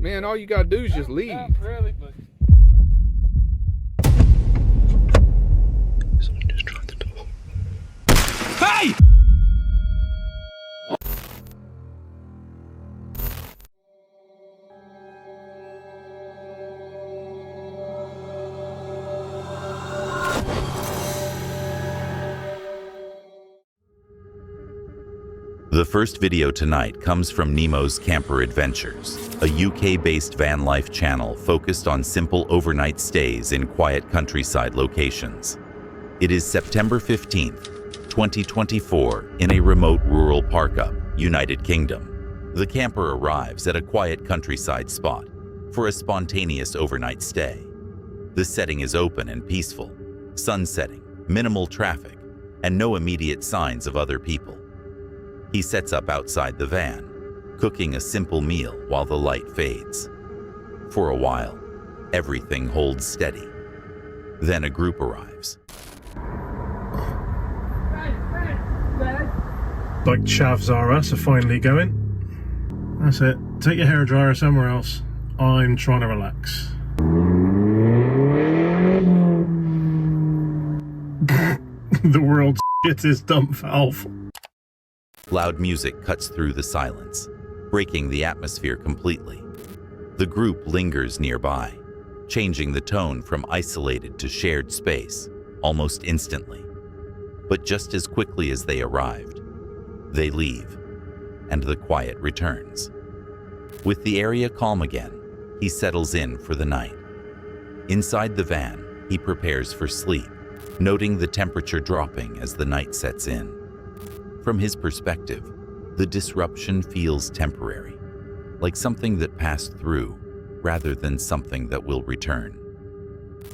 Man, all you gotta do is just leave. Not really, but... Someone just tried the door. Hey! The first video tonight comes from Nemo's Camper Adventures, a UK-based van life channel focused on simple overnight stays in quiet countryside locations. It is September 15th, 2024, in a remote rural park-up, United Kingdom. The camper arrives at a quiet countryside spot for a spontaneous overnight stay. The setting is open and peaceful, sun setting, minimal traffic, and no immediate signs of other people. He sets up outside the van, cooking a simple meal while the light fades. For a while, everything holds steady. Then a group arrives. Like chavs are us are finally going. That's it. Take your hairdryer somewhere else. I'm trying to relax. The world's shittest dump valve. Loud music cuts through the silence, breaking the atmosphere completely. The group lingers nearby, changing the tone from isolated to shared space almost instantly. But just as quickly as they arrived, they leave, and the quiet returns. With the area calm again, he settles in for the night. Inside the van, he prepares for sleep, noting the temperature dropping as the night sets in. From his perspective, the disruption feels temporary, like something that passed through rather than something that will return.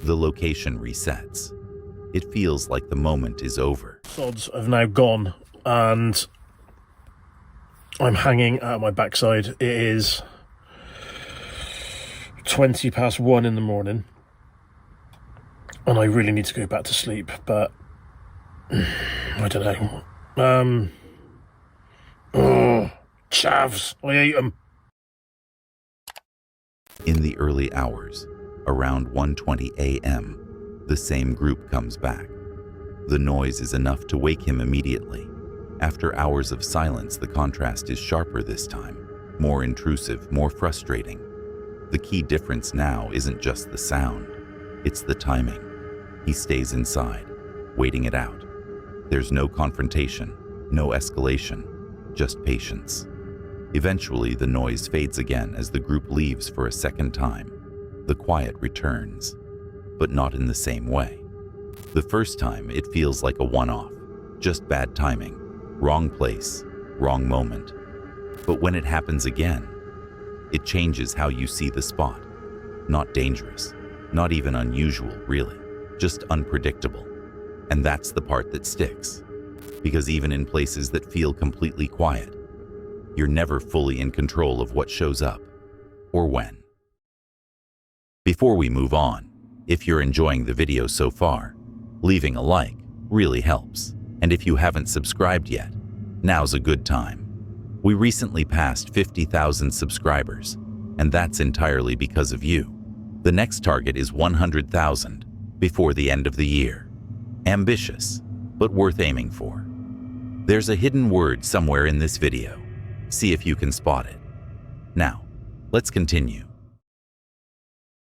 The location resets. It feels like the moment is over. Sods have now gone, and I'm hanging out my backside. It is 20 past 1 in the morning, and I really need to go back to sleep, but I don't know. Chavs, I hate them. In the early hours, around 1:20 a.m., the same group comes back. The noise is enough to wake him immediately. After hours of silence, the contrast is sharper this time, more intrusive, more frustrating. The key difference now isn't just the sound, it's the timing. He stays inside, waiting it out. There's no confrontation, no escalation, just patience. Eventually, the noise fades again as the group leaves for a second time. The quiet returns, but not in the same way. The first time, it feels like a one-off, just bad timing, wrong place, wrong moment. But when it happens again, it changes how you see the spot. Not dangerous, not even unusual, really, just unpredictable. And that's the part that sticks. Because even in places that feel completely quiet, you're never fully in control of what shows up, or when. Before we move on, if you're enjoying the video so far, leaving a like really helps. And if you haven't subscribed yet, now's a good time. We recently passed 50,000 subscribers, and that's entirely because of you. The next target is 100,000 before the end of the year. Ambitious, but worth aiming for. There's a hidden word somewhere in this video. See if you can spot it. Now, let's continue.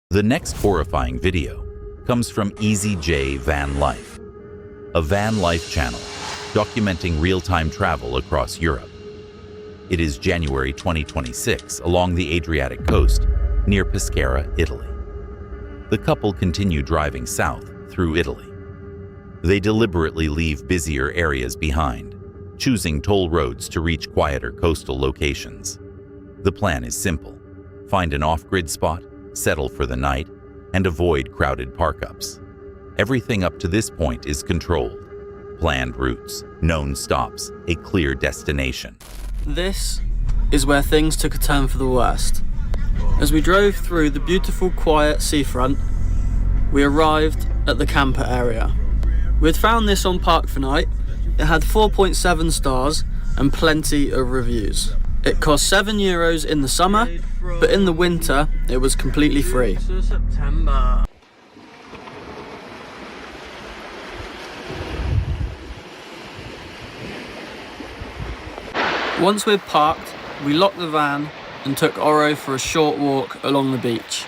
The next horrifying video comes from Easy J Van Life, a van life channel documenting real-time travel across Europe. It is January 2026 along the Adriatic coast near Pescara, Italy. The couple continue driving south through Italy. They deliberately leave busier areas behind, choosing toll roads to reach quieter coastal locations. The plan is simple: find an off-grid spot, settle for the night, and avoid crowded park-ups. Everything up to this point is controlled. Planned routes, known stops, a clear destination. This is where things took a turn for the worst. As we drove through the beautiful, quiet seafront, we arrived at the camper area. We had found this on Park4Night. It had 4.7 stars and plenty of reviews. It cost €7 in the summer, but in the winter it was completely free. September. Once we'd parked, we locked the van and took Oro for a short walk along the beach.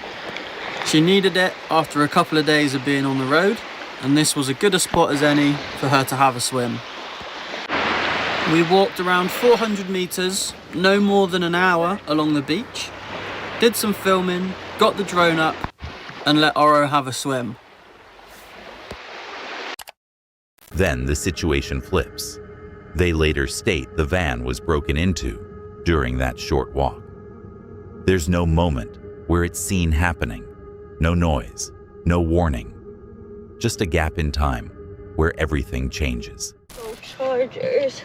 She needed it after a couple of days of being on the road, and this was as good a spot as any for her to have a swim. We walked around 400 metres, no more than an hour along the beach, did some filming, got the drone up, and let Oro have a swim. Then the situation flips. They later state the van was broken into during that short walk. There's no moment where it's seen happening, no noise, no warning, just a gap in time where everything changes. Oh, chargers.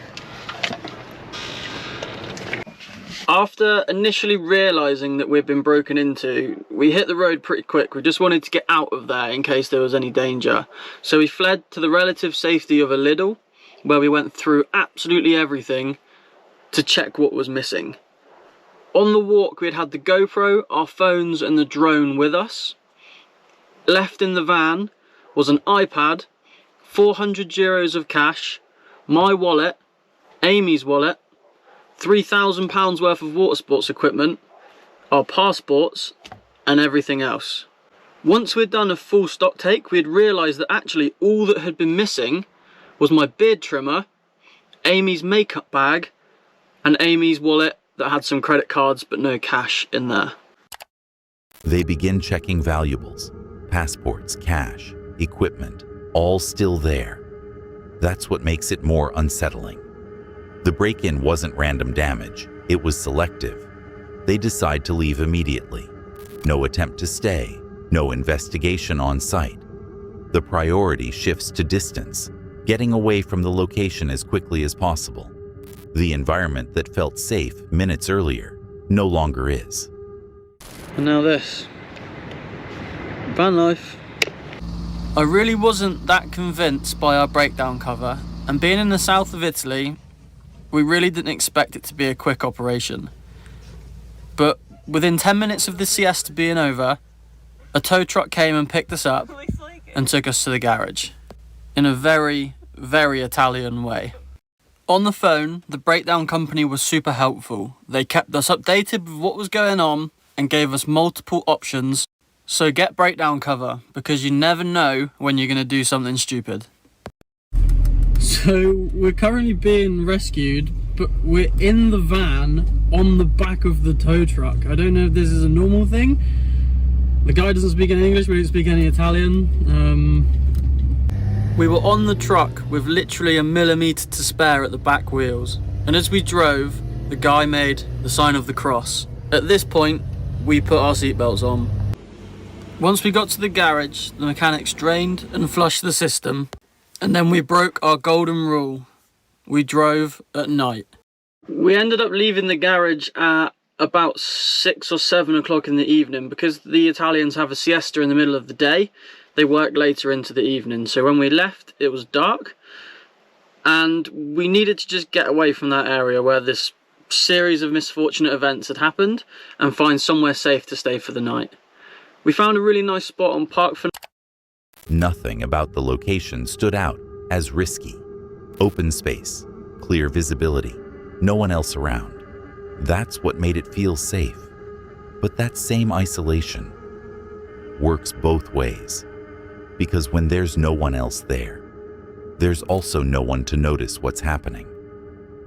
After initially realising that we'd been broken into, we hit the road pretty quick. We just wanted to get out of there in case there was any danger. So we fled to the relative safety of a Lidl, where we went through absolutely everything to check what was missing. On the walk, we had the GoPro, our phones and the drone with us. Left in the van was an iPad, €400 of cash, my wallet, Amy's wallet, £3,000 worth of water sports equipment, our passports, and everything else. Once we'd done a full stock take, we'd realised that actually all that had been missing was my beard trimmer, Amy's makeup bag, and Amy's wallet that had some credit cards but no cash in there. They begin checking valuables, passports, cash, equipment, all still there. That's what makes it more unsettling. The break-in wasn't random damage, it was selective. They decide to leave immediately. No attempt to stay, no investigation on site. The priority shifts to distance, getting away from the location as quickly as possible. The environment that felt safe minutes earlier no longer is. And now this. Van life. I really wasn't that convinced by our breakdown cover, and being in the south of Italy, we really didn't expect it to be a quick operation. But within 10 minutes of the siesta being over, a tow truck came and picked us up and took us to the garage, in a very, very Italian way. On the phone, the breakdown company was super helpful. They kept us updated with what was going on and gave us multiple options. So get breakdown cover, because you never know when you're going to do something stupid. So we're currently being rescued, but we're in the van on the back of the tow truck. I don't know if this is a normal thing. The guy doesn't speak any English, we don't speak any Italian. We were on the truck with literally a millimetre to spare at the back wheels, and as we drove, the guy made the sign of the cross. At this point, we put our seatbelts on. Once we got to the garage, the mechanics drained and flushed the system, and then we broke our golden rule. We drove at night. We ended up leaving the garage at about 6 or 7 o'clock in the evening, because the Italians have a siesta in the middle of the day. They work later into the evening, so when we left it was dark, and we needed to just get away from that area where this series of misfortunate events had happened and find somewhere safe to stay for the night. We found a really nice spot on Park for... Nothing about the location stood out as risky. Open space, clear visibility, no one else around. That's what made it feel safe. But that same isolation works both ways. Because when there's no one else there, there's also no one to notice what's happening.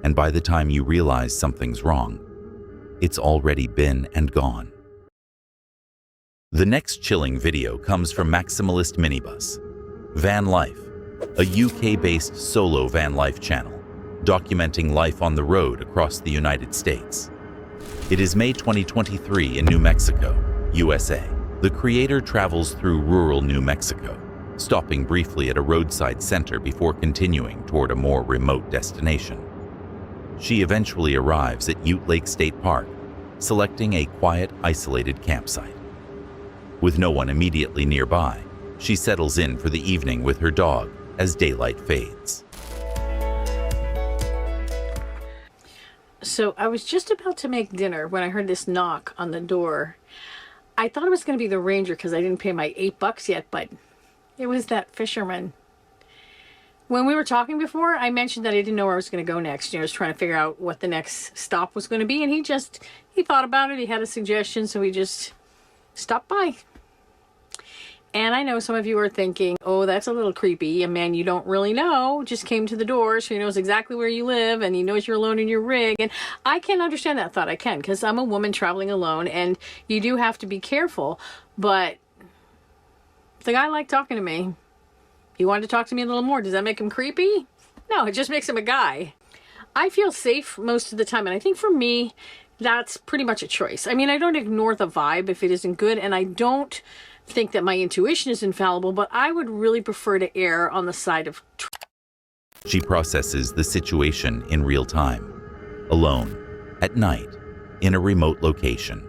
And by the time you realize something's wrong, it's already been and gone. The next chilling video comes from Maximalist Minibus, Van Life, a UK-based solo van life channel, documenting life on the road across the United States. It is May 2023 in New Mexico, USA. The creator travels through rural New Mexico, stopping briefly at a roadside center before continuing toward a more remote destination. She eventually arrives at Ute Lake State Park, selecting a quiet, isolated campsite. With no one immediately nearby, she settles in for the evening with her dog as daylight fades. So I was just about to make dinner when I heard this knock on the door. I thought it was going to be the ranger because I didn't pay my $8 yet, but it was that fisherman. When we were talking before, I mentioned that I didn't know where I was going to go next. I was trying to figure out what the next stop was going to be, and he thought about it. He had a suggestion, so he just stopped by. And I know some of you are thinking, oh, that's a little creepy. A man you don't really know just came to the door, so he knows exactly where you live, and he knows you're alone in your rig. And I can understand that thought. I can, because I'm a woman traveling alone, and you do have to be careful. But the guy liked talking to me. He wanted to talk to me a little more. Does that make him creepy? No, it just makes him a guy. I feel safe most of the time, and I think for me, that's pretty much a choice. I mean, I don't ignore the vibe if it isn't good, and I don't think that my intuition is infallible, but I would really prefer to err on the side of She processes the situation in real time, alone, at night, in a remote location.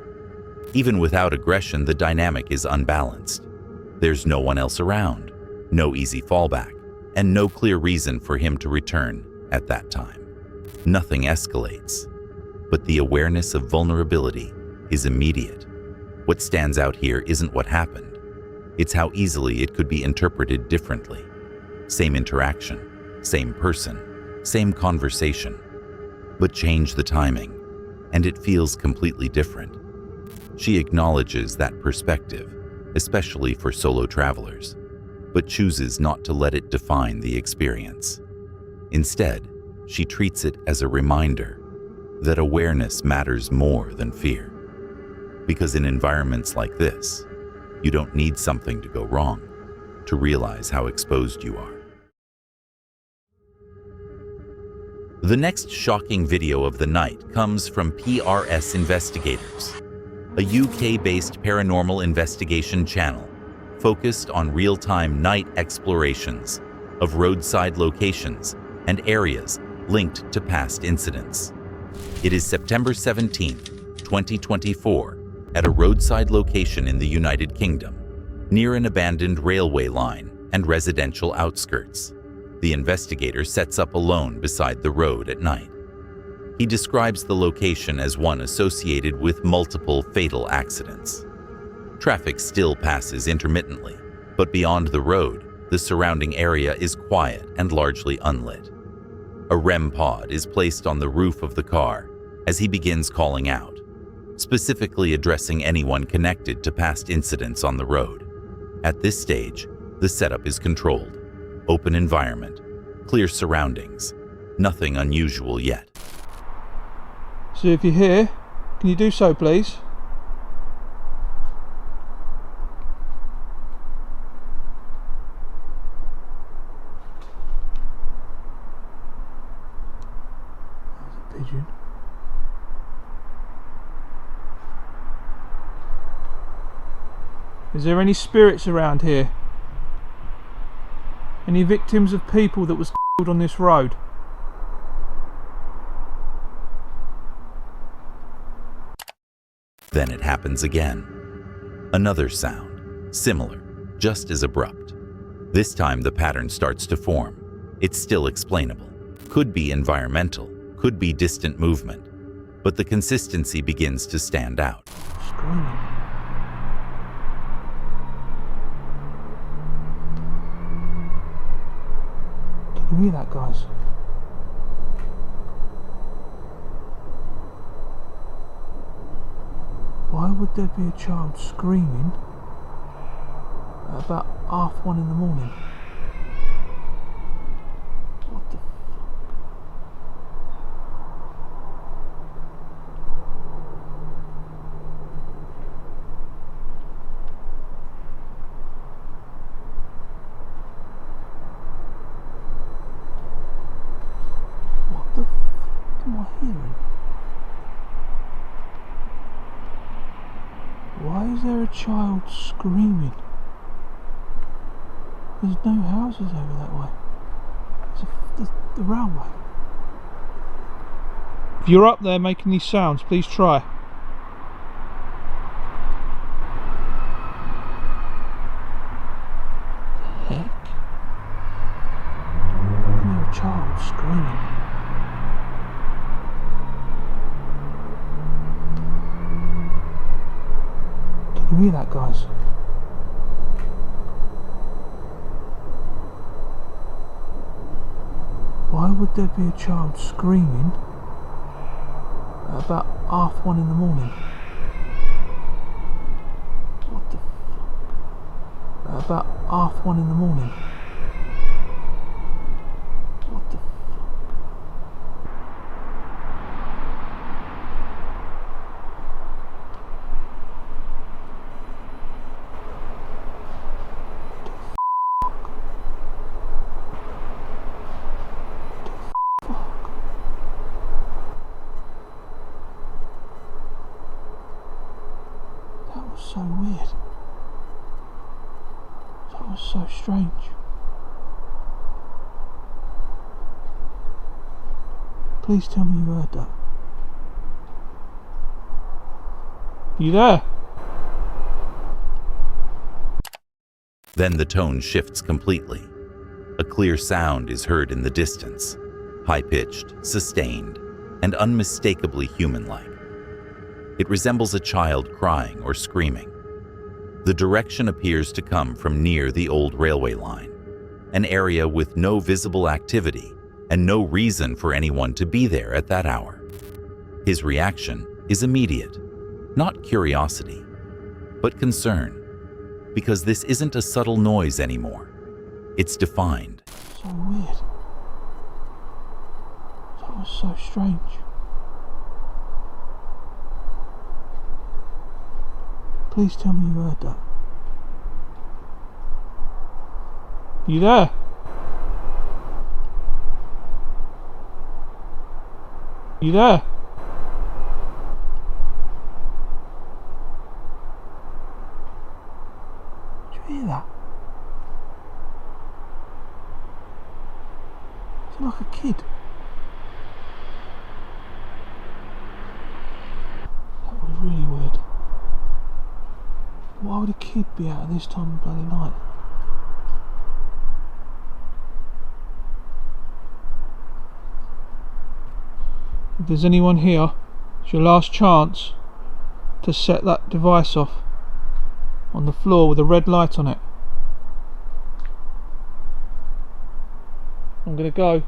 Even without aggression, the dynamic is unbalanced. There's no one else around, no easy fallback, and no clear reason for him to return at that time. Nothing escalates, but the awareness of vulnerability is immediate. What stands out here isn't what happened. It's how easily it could be interpreted differently. Same interaction, same person, same conversation, but change the timing, and it feels completely different. She acknowledges that perspective, especially for solo travelers, but chooses not to let it define the experience. Instead, she treats it as a reminder that awareness matters more than fear. Because in environments like this, you don't need something to go wrong to realize how exposed you are. The next shocking video of the night comes from PRS Investigators, a UK-based paranormal investigation channel focused on real-time night explorations of roadside locations and areas linked to past incidents. It is September 17, 2024, at a roadside location in the United Kingdom, near an abandoned railway line and residential outskirts. The investigator sets up alone beside the road at night. He describes the location as one associated with multiple fatal accidents. Traffic still passes intermittently, but beyond the road, the surrounding area is quiet and largely unlit. A REM pod is placed on the roof of the car as he begins calling out, specifically addressing anyone connected to past incidents on the road. At this stage, the setup is controlled. Open environment, clear surroundings, nothing unusual yet. So if you're here, can you do so, please? That's a pigeon. Is there any spirits around here? Any victims of people that was killed on this road? Then it happens again. Another sound, similar, just as abrupt. This time the pattern starts to form. It's still explainable. Could be environmental, could be distant movement, but the consistency begins to stand out. Screaming. Can you hear that, guys? Why would there be a child screaming at about 1:30 in the morning? What the fuck? What the fuck am I hearing? Why is there a child screaming? There's no houses over that way. There's the railway. If you're up there making these sounds, please try. The heck? I can hear a child screaming. you hear that, guys? Why would there be a child screaming at about 1:30 in the morning? What the fuck? At about 1:30 in the morning. What the fuck? That was so weird. That was so strange. Please tell me you heard that. You there? Then the tone shifts completely. A clear sound is heard in the distance, high-pitched, sustained, and unmistakably human-like. It resembles a child crying or screaming. The direction appears to come from near the old railway line, an area with no visible activity and no reason for anyone to be there at that hour. His reaction is immediate, not curiosity, but concern, because this isn't a subtle noise anymore. It's defined. So weird. That was so strange. Please tell me you heard that. You there? You there? Did you hear that? It's like a kid. That was really weird. Why would a kid be out at this time of bloody night? If there's anyone here, it's your last chance to set that device off on the floor with a red light on it. I'm gonna go.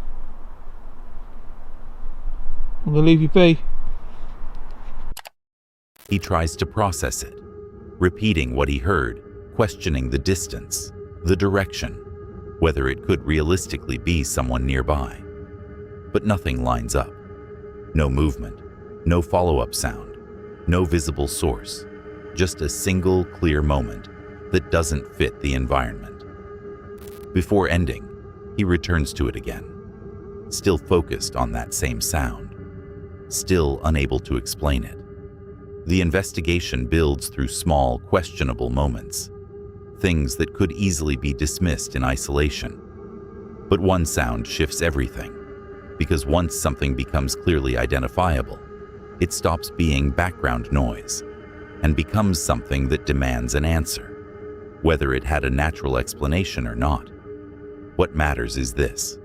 I'm gonna leave you be. He tries to process it, repeating what he heard, questioning the distance, the direction, whether it could realistically be someone nearby. But nothing lines up. No movement, no follow-up sound, no visible source, just a single clear moment that doesn't fit the environment. Before ending, he returns to it again, still focused on that same sound, still unable to explain it. The investigation builds through small, questionable moments, things that could easily be dismissed in isolation. But one sound shifts everything, because once something becomes clearly identifiable, it stops being background noise and becomes something that demands an answer, whether it had a natural explanation or not. What matters is this: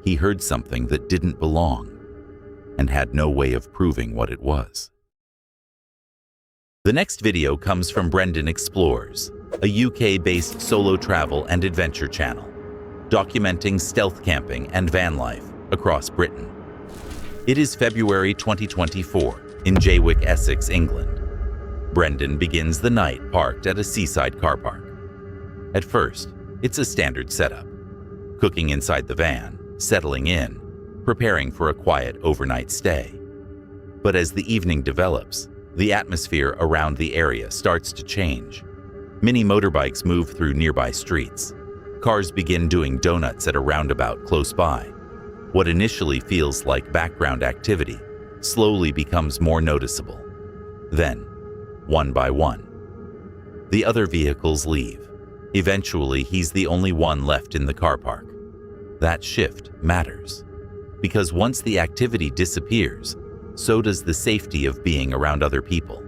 he heard something that didn't belong and had no way of proving what it was. The next video comes from Brendan Explores, a UK-based solo travel and adventure channel, documenting stealth camping and van life across Britain. It is February 2024 in Jaywick, Essex, England. Brendan begins the night parked at a seaside car park. At first, it's a standard setup: cooking inside the van, settling in, preparing for a quiet overnight stay. But as the evening develops, the atmosphere around the area starts to change. Mini motorbikes move through nearby streets. Cars begin doing donuts at a roundabout close by. What initially feels like background activity slowly becomes more noticeable. Then, one by one, the other vehicles leave. Eventually, he's the only one left in the car park. That shift matters, because once the activity disappears, so does the safety of being around other people.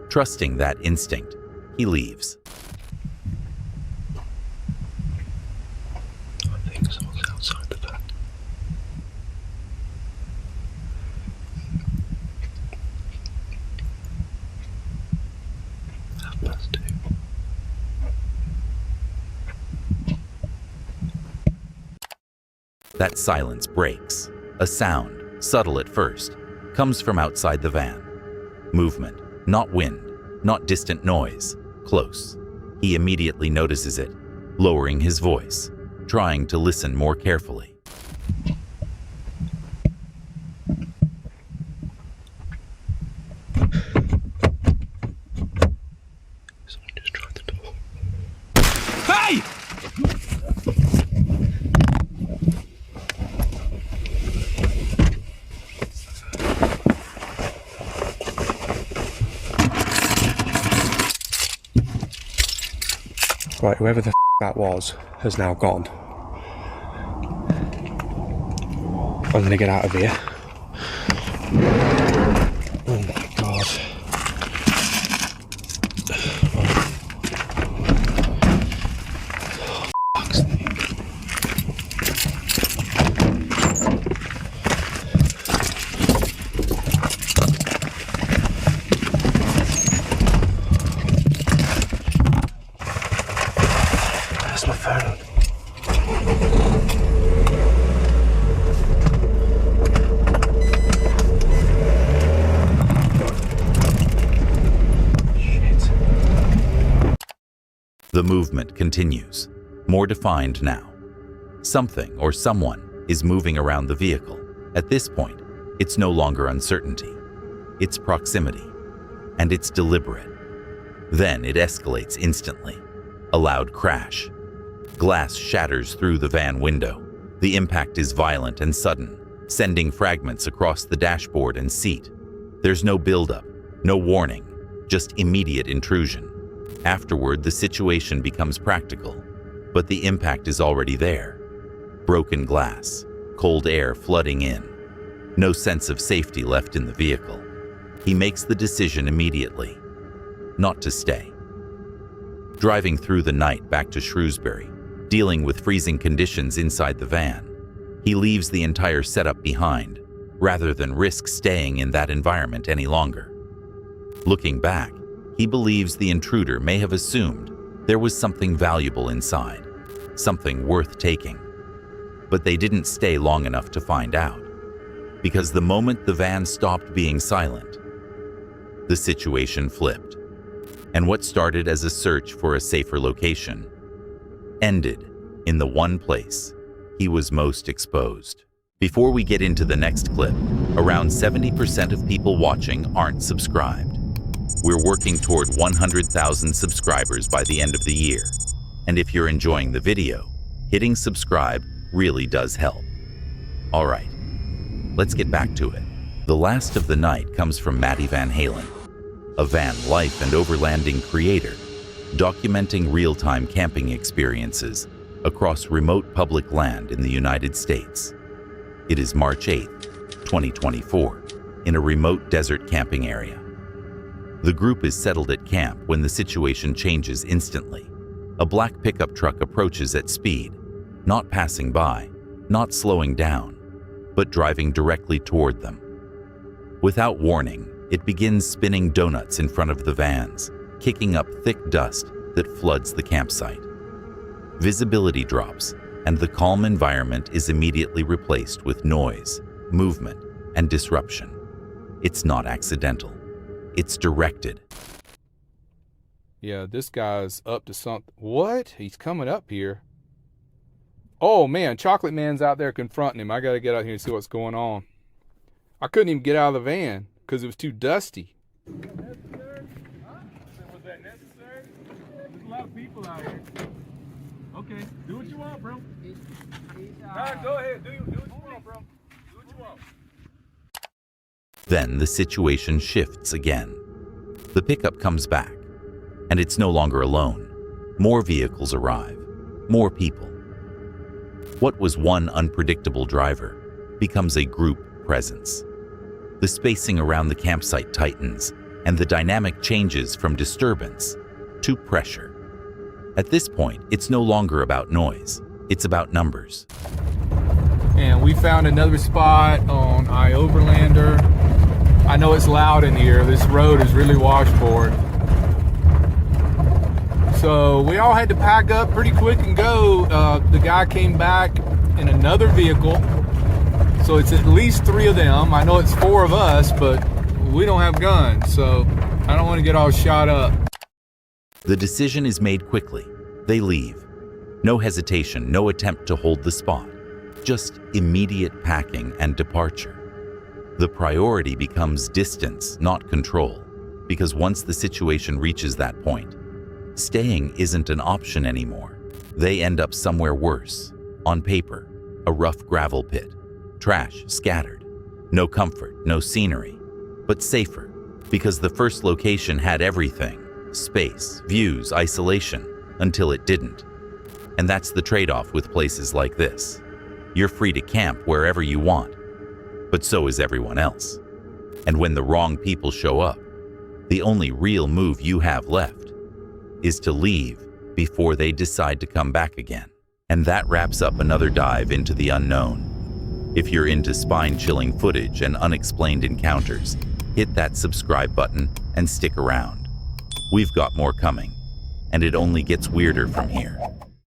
Trusting that instinct, he leaves. I think someone's outside the van. Have mercy. That silence breaks. A sound, subtle at first, comes from outside the van. Movement, not wind, not distant noise, close. He immediately notices it, lowering his voice, trying to listen more carefully. Someone just tried the door. Hey! Right, whoever the that was has now gone. I'm gonna get out of here. Oh my god. Oh, fuck's sake. Where's my phone? The movement continues, more defined now. Something or someone is moving around the vehicle. At this point, it's no longer uncertainty. It's proximity, and it's deliberate. Then it escalates instantly. A loud crash. Glass shatters through the van window. The impact is violent and sudden, sending fragments across the dashboard and seat. There's no buildup, no warning, just immediate intrusion. Afterward, the situation becomes practical, but the impact is already there. Broken glass, cold air flooding in. No sense of safety left in the vehicle. He makes the decision immediately, not to stay. Driving through the night back to Shrewsbury, dealing with freezing conditions inside the van, he leaves the entire setup behind, rather than risk staying in that environment any longer. Looking back, he believes the intruder may have assumed there was something valuable inside, something worth taking. But they didn't stay long enough to find out, because the moment the van stopped being silent, the situation flipped, and what started as a search for a safer location ended in the one place he was most exposed. Before we get into the next clip, around 70% of people watching aren't subscribed. We're working toward 100,000 subscribers by the end of the year. And if you're enjoying the video, hitting subscribe really does help. All right, let's get back to it. The last of the night comes from Maddie Van Halen, a van life and overlanding creator, documenting real-time camping experiences across remote public land in the United States. It is March 8th, 2024, in a remote desert camping area. The group is settled at camp when the situation changes instantly. A black pickup truck approaches at speed, not passing by, not slowing down, but driving directly toward them. Without warning, it begins spinning donuts in front of the vans, kicking up thick dust that floods the campsite. Visibility drops, and the calm environment is immediately replaced with noise, movement, and disruption. It's not accidental. It's directed. Yeah, this guy's up to something. What? He's coming up here. Oh, man, Chocolate Man's out there confronting him. I got to get out here and see what's going on. I couldn't even get out of the van because it was too dusty. Necessary? Huh? Was that necessary? There's a lot of people out here. Okay, do what you want, bro. Alright, go ahead. Do what you want, bro. Do what you want. Then the situation shifts again. The pickup comes back, and it's no longer alone. More vehicles arrive, more people. What was one unpredictable driver becomes a group presence. The spacing around the campsite tightens, and the dynamic changes from disturbance to pressure. At this point, it's no longer about noise, it's about numbers. And we found another spot on iOverlander. I know it's loud in here. This road is really washboard. So we all had to pack up pretty quick and go. The guy came back in another vehicle. So it's at least 3 of them. I know it's 4 of us, but we don't have guns, so I don't want to get all shot up. The decision is made quickly. They leave. No hesitation, no attempt to hold the spot. Just immediate packing and departure. The priority becomes distance, not control, because once the situation reaches that point, staying isn't an option anymore. They end up somewhere worse. On paper, a rough gravel pit, trash scattered, no comfort, no scenery, but safer, because the first location had everything: space, views, isolation, until it didn't. And that's the trade-off with places like this. You're free to camp wherever you want, but so is everyone else. And when the wrong people show up, the only real move you have left is to leave before they decide to come back again. And that wraps up another dive into the unknown. If you're into spine-chilling footage and unexplained encounters, hit that subscribe button and stick around. We've got more coming, and it only gets weirder from here.